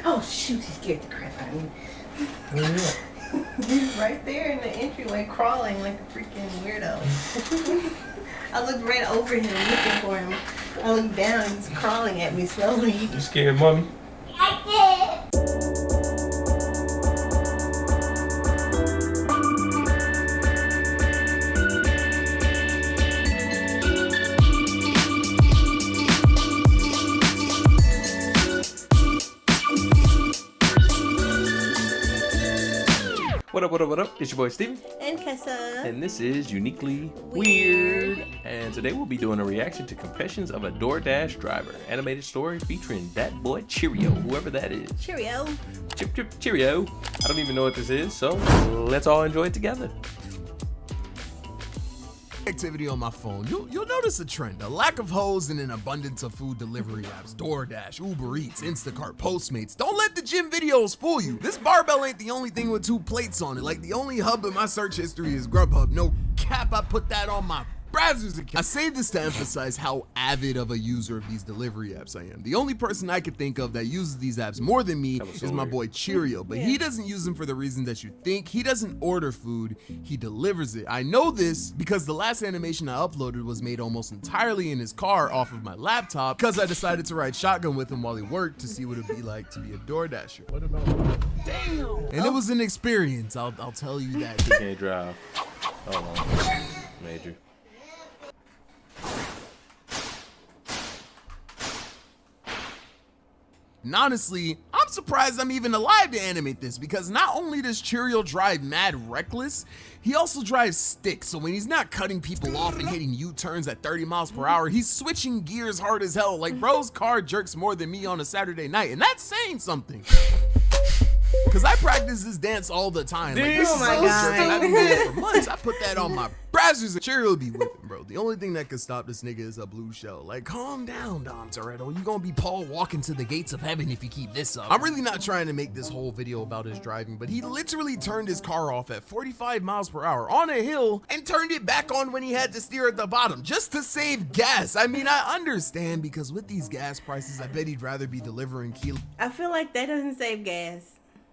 Oh shoot, he scared the crap out of me. Where you at? He's right there in the entryway crawling like a freaking weirdo. I looked right over him looking for him. I looked down, he's crawling at me slowly. You scared, mommy? I did. What up, what up, what up? It's your boy Steven. And Kessa. And this is Uniquely Weird. And today we'll be doing a reaction to Confessions of a Doordash Driver. Animated story featuring that boy Cheerio, whoever that is. Cheerio. Chip, chip, Cheerio. I don't even know what this is, so let's all enjoy it together. Activity on my phone, you'll notice a trend: a lack of hoes and an abundance of food delivery apps. Doordash, Uber Eats, Instacart, Postmates. Don't let the gym videos fool you. This barbell ain't the only thing with 2 plates on it. Like, the only hub in my search history is Grubhub. No cap, I put that on my browser's account. I say this to emphasize how avid of a user of these delivery apps I am. The only person I could think of that uses these apps more than me is my boy Cheerio, but he doesn't use them for the reason that you think. He doesn't order food, he delivers it. I know this because the last animation I uploaded was made almost entirely in his car off of my laptop because I decided to ride shotgun with him while he worked to see what it'd be like to be a DoorDasher. What about damn? And it was an experience, I'll tell you that. He can't drive. Oh no. Major. And honestly, I'm surprised I'm even alive to animate this, because not only does Cheerio drive mad reckless, he also drives stick. So when he's not cutting people off and hitting U-turns at 30 miles per hour, he's switching gears hard as hell. Like, bro's car jerks more than me on a Saturday night, and that's saying something. Cause I practice this dance all the time. Like, this oh my God. I've been doing it for months. I put that on my browsers and Cheerio will be with him, bro. The only thing that could stop this nigga is a blue shell. Like, calm down, Dom Toretto. You gonna be Paul walking to the gates of heaven if you keep this up. I'm really not trying to make this whole video about his driving, but he literally turned his car off at 45 miles per hour on a hill and turned it back on when he had to steer at the bottom just to save gas. I mean, I understand, because with these gas prices, I bet he'd rather be delivering kilos. I feel like that doesn't save gas.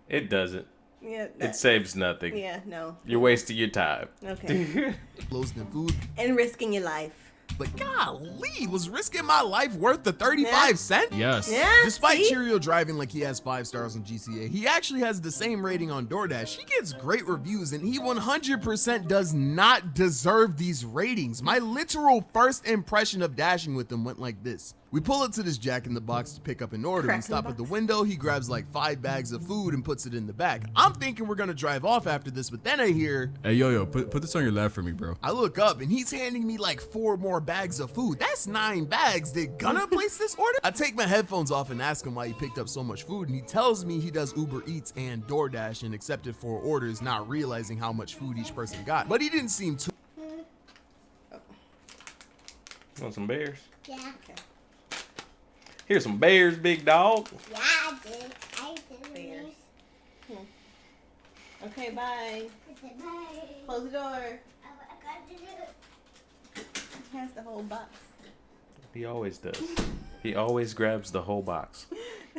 It doesn't. Yeah. It saves nothing. Yeah, no. You're wasting your time. Okay. Than food. And risking your life. But golly, was risking my life worth the 35 cents? Yes. Yeah. Despite see? Cheerio driving like he has 5 stars on GCA, he actually has the same rating on DoorDash. He gets great reviews, and he 100% does not deserve these ratings. My literal first impression of dashing with him went like this. We pull up to this Jack in the Box to pick up an order. We stop at the window. He grabs like 5 bags of food and puts it in the back. I'm thinking we're gonna drive off after this, but then I hear, Hey, yo, put this on your lap for me, bro. I look up and he's handing me like 4 more bags of food. That's 9 bags. Did Gunna place this order? I take my headphones off and ask him why he picked up so much food, and he tells me he does Uber Eats and DoorDash and accepted 4 orders, not realizing how much food each person got. But he didn't seem too. Want some bears? Yeah. Okay. Here's some bears, big dog. Yeah, I did. I did. Bears. Okay, bye. Okay, bye. Close the door. I got to do it. He has the whole box. He always does. He always grabs the whole box.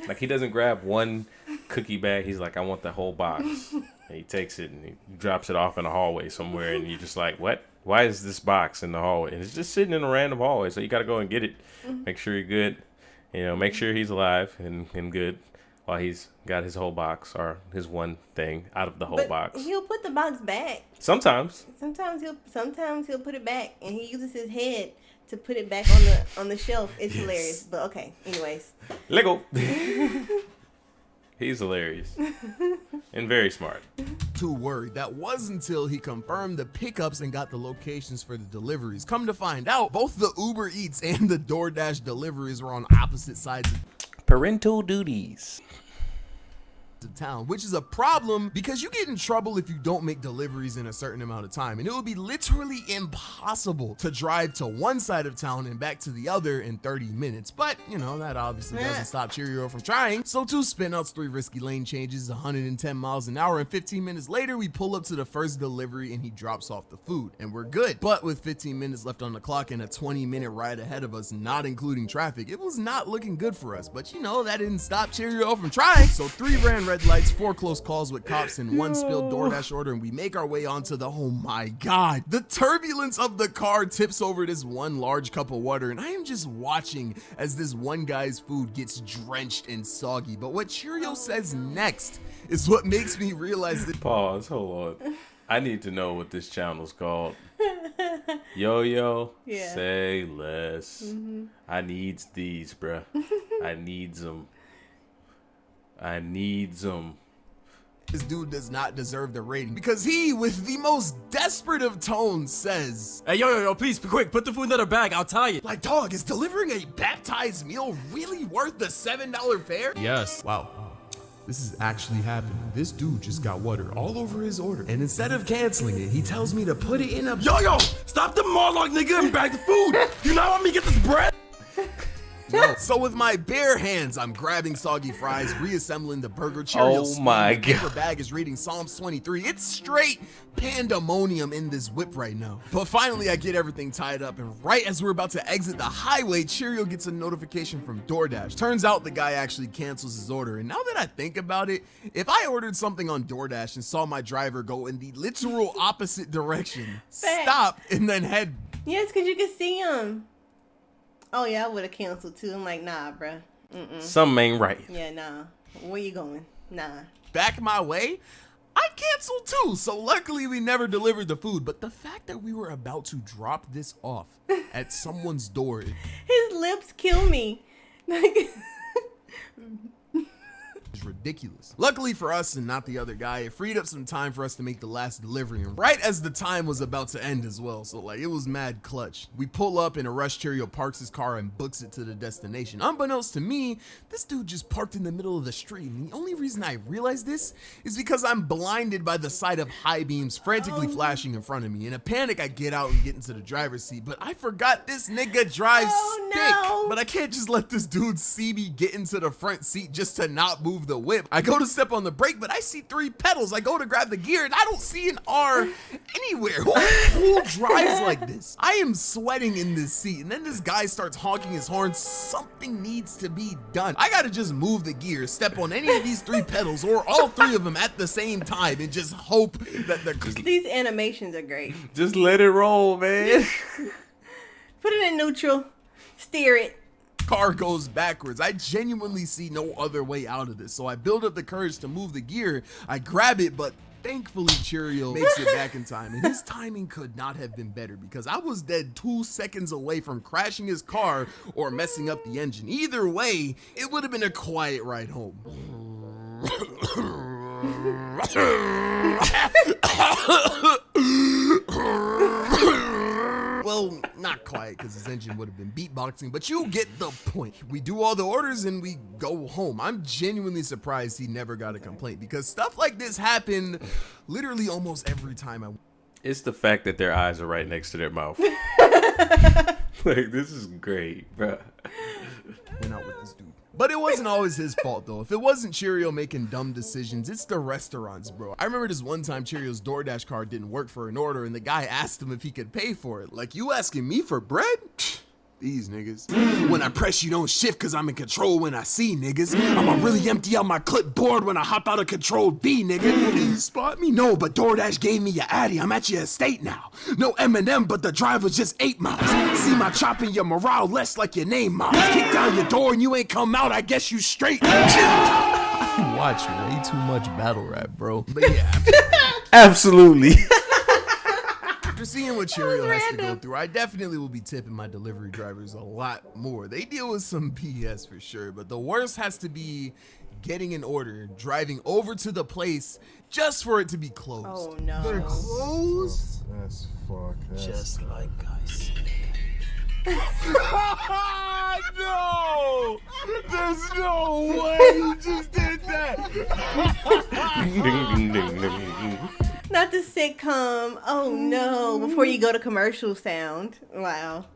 Like, he doesn't grab one cookie bag. He's like, I want the whole box. And he takes it and he drops it off in a hallway somewhere. And you're just like, what? Why is this box in the hallway? And it's just sitting in a random hallway. So you got to go and get it. Make sure you're good. You know, make sure he's alive and good while he's got his whole box, or his one thing out of the whole box. He'll put the box back. Sometimes. Sometimes he'll put it back, and he uses his head to put it back on the shelf. It's hilarious. But okay, anyways. Lego. He's hilarious and very smart. Too worried. That was until he confirmed the pickups and got the locations for the deliveries. Come to find out, both the Uber Eats and the DoorDash deliveries were on opposite sides of Parental duties. left of town, which is a problem because you get in trouble if you don't make deliveries in a certain amount of time. And it would be literally impossible to drive to one side of town and back to the other in 30 minutes. But, you know, that obviously doesn't stop Cheerio from trying. So 2 spinouts, 3 risky lane changes, 110 miles an hour, and 15 minutes later, we pull up to the first delivery and he drops off the food, and we're good. But with 15 minutes left on the clock and a 20-minute ride ahead of us, not including traffic, it was not looking good for us. But you know, that didn't stop Cheerio from trying. So 3 ran red lights, 4 close calls with cops, and 1 spilled DoorDash order, and we make our way onto the, oh my God, the turbulence of the car tips over this 1 large cup of water, and I am just watching as this one guy's food gets drenched and soggy. But what Cheerio says next is what makes me realize that— Pause, hold on. I need to know what this channel's called. Yo, say less. I needs these, bruh. I needs them. I needs them. this dude does not deserve the rating because he, with the most desperate of tones, says, Hey, yo, please, quick, put the food in the bag. I'll tie it. like, dog, is delivering a baptized meal really worth the $7 fare? Yes. Wow. This is actually happening. This dude just got water all over his order. And instead of canceling it, he tells me to put it in a— Yo, stop the Morlock nigga and bag the food. You not want me to get this bread? No. So with my bare hands, I'm grabbing soggy fries, reassembling the burger. Cheerios. Oh my The paper God. bag is reading Psalms 23. It's straight pandemonium in this whip right now. But finally, I get everything tied up, and right as we're about to exit the highway, Cheerio gets a notification from Doordash. Turns out the guy actually cancels his order. And now that I think about it, if I ordered something on Doordash and saw my driver go in the literal opposite direction, stop, and then head— Yes, because you can see him. Oh, yeah, I would have canceled too. I'm like, nah, bruh. Something ain't right. Yeah, nah. Where you going? Nah. back my way, I canceled too. So luckily we never delivered the food. But the fact that we were about to drop this off at someone's door— His lips kill me. Like, is ridiculous. Luckily for us and not the other guy, it freed up some time for us to make the last delivery, and right as the time was about to end as well. So like, it was mad clutch. We pull up and a rush. Cheerio parks his car and books it to the destination. Unbeknownst to me, this dude just parked in the middle of the street, and the only reason I realized this is because I'm blinded by the sight of high beams frantically flashing in front of me. In a panic, I get out and get into the driver's seat, but I forgot this nigga drives stick. no. But I can't just let this dude see me get into the front seat just to not move the whip. I go to step on the brake, but I see 3 pedals. I go to grab the gear, and I don't see an R anywhere. Who drives like this? I am sweating in this seat, and then this guy starts honking his horn. Something needs to be done. I gotta just move the gear, step on any of these 3 pedals, or all 3 of them at the same time, and just hope that the— these animations are great. Just let it roll, man. Put it in neutral. Steer it. car goes backwards. I genuinely see no other way out of this, so I build up the courage to move the gear. I grab it, but thankfully Cheerio makes it back in time, and his timing could not have been better because I was dead 2 seconds away from crashing his car or messing up the engine. Either way, it would have been a quiet ride home. Well, not quiet because his engine would have been beatboxing, but you get the point. We do all the orders and we go home. I'm genuinely surprised he never got a complaint because stuff like this happened literally almost every time I— It's the fact that their eyes are right next to their mouth. Like, this is great, bro. went out with this dude. But it wasn't always his fault though. If it wasn't Cheerio making dumb decisions, it's the restaurants, bro. I remember this one time Cheerio's DoorDash card didn't work for an order and the guy asked him if he could pay for it. Like, you asking me for bread? These niggas. When I press, you don't shift cause I'm in control when I see niggas. I'ma really empty out my clipboard when I hop out of control B, nigga. Did you spot me? No, but DoorDash gave me your Addy. I'm at your estate now. No M&M, but the drive was just 8 miles. See my chop in your morale less like your name, Miles. Kick down your door and you ain't come out, I guess you straight. I watch way too much battle rap, bro. But yeah. Absolutely. After seeing what Cheerio has to go through, I definitely will be tipping my delivery drivers a lot more. They deal with some BS for sure, but the worst has to be getting an order, driving over to the place just for it to be closed. Oh no. They're closed? That's fucked. Just like I said. No! There's no way you just did that! Not the sitcom. Oh no! Before you go to commercial sound. Wow.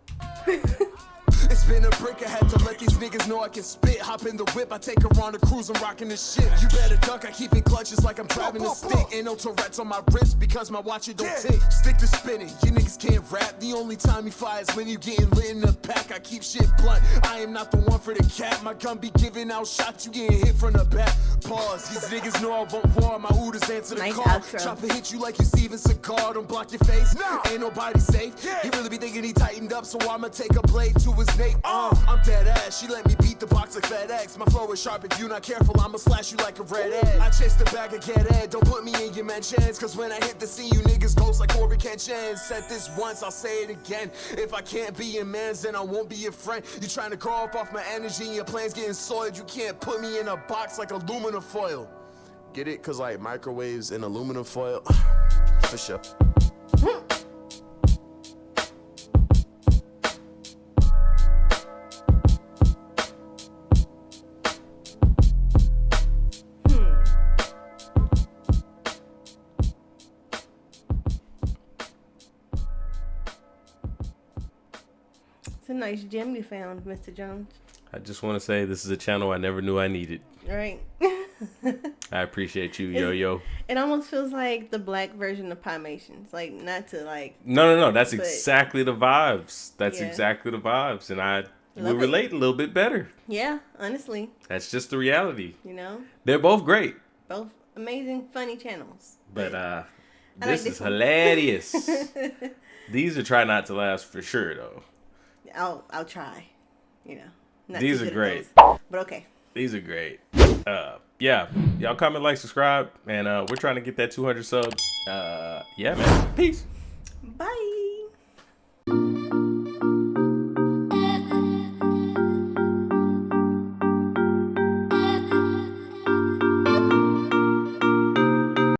It's been a brick, I had to let these niggas know I can spit. Hop in the whip, I take her on a cruise, I'm rocking this shit. You better duck, I keep it clutches like I'm driving a stick. Ain't no Tourette's on my wrist because my watch it don't tick. Stick to spinning, you niggas can't rap. The only time you fly is when you getting lit in the pack. I keep shit blunt, I am not the one for the cap. My gun be giving out shots, you getting hit from the back. Pause, these niggas know I want war. My Hooters answer the Nice call. outro. Chop and hit you like you Steven Seagal, don't block your face. Ain't nobody safe. He really be thinking he tightened up, so I'ma take a blade to his nape. I'm dead ass, she let me beat the box like FedEx. My flow is sharp, if you not careful, I'ma slash you like a red egg. I chase the bag and get ed, don't put me in your mentions. Cause when I hit the scene, you niggas ghost like Corey Kenshin. Said this once, I'll say it again. If I can't be your man's, then I won't be your friend. You trying to grow up off my energy and your plans getting soiled. You can't put me in a box like aluminum foil. Get it? Cause like microwaves and aluminum foil. For sure. It's a nice gem you found, Mr. Jones. I just want to say this is a channel I never knew I needed. Right. I appreciate you, Yo-Yo. It almost feels like the black version of Pimations. Like, not to like... No. That's but- exactly the vibes. That's Yeah. exactly the vibes. And I will Love it. relate a little bit better. Yeah, honestly. That's just the reality. You know? They're both great. Both amazing, funny channels. But like this this is one. hilarious. These are try not to last for sure, though. I'll try. You know. Not These too are good at great. those. But okay. These are great. Yeah. Y'all comment, like, subscribe. And we're trying to get that 200 subs. Yeah, man. Peace.